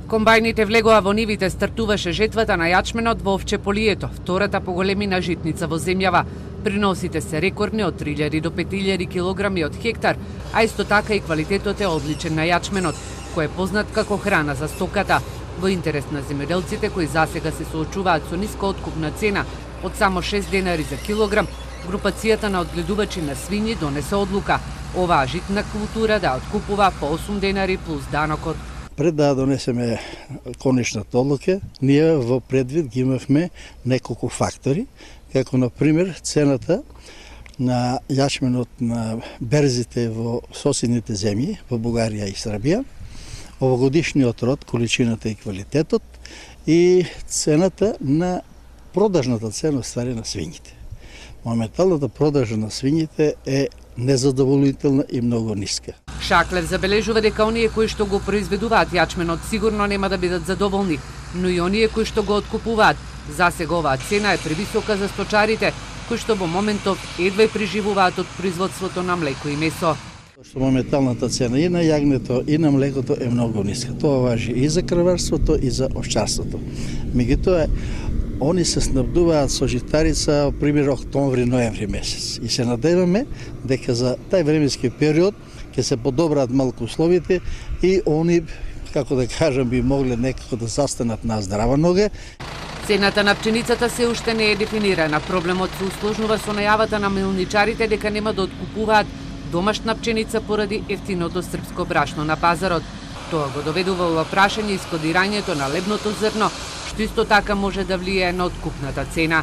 Комбајните влегоа во нивите, стартуваше жетвата на јачменот во овчеполието, втората по големина житница во земјава. Приносите се рекордни од 3000 до 5000 килограми од хектар, а исто така и квалитетот е одличен на јачменот, кој е познат како храна за стоката. Во интерес на земјоделците кои засега се соочуваат со ниска откупна цена од само 6 денари за килограм, групацијата на одгледувачи на свињи донесе одлука оваа житна култура да откупува по 8 денари плюс данокот. Пред да донесеме конечната одлука, ние во предвид ги имавме неколку фактори, како на пример цената на јачменот на берзите во соседните земји, во Бугарија и Србија, овогодишниот род, количината и квалитетот и цената на продажната цена ствари на свињите. Моменталната продажа на свињите е незадоволителна и многу ниска. Шаклев забележува дека оние кои што го произведуваат јачменот сигурно нема да бидат задоволни, но и оние кои што го откупуваат. Засега оваа цена е превисока за сточарите, кои што во моментов едва преживуваат од производството на млеко и месо. Што моменталната цена и на јагнето и на млекото е многу ниска. Тоа важи и за крварството и за овчарството. Меѓутоа, они се снабдуваат со житарица пример октомври-ноември месец. И се надеваме дека за тај временски период ќе се подобраат малку условите и они, како да кажам, би могле некако да застанат на здрава нога. Цената на пченицата се уште не е дефинирана. Проблемот се усложнува со најавата на мелничарите дека нема да откупуваат домашна пченица поради ефтиното српско брашно на пазарот. Тоа го доведува во прашање искодирањето на лебното зрно, што исто така може да влијае на откупната цена.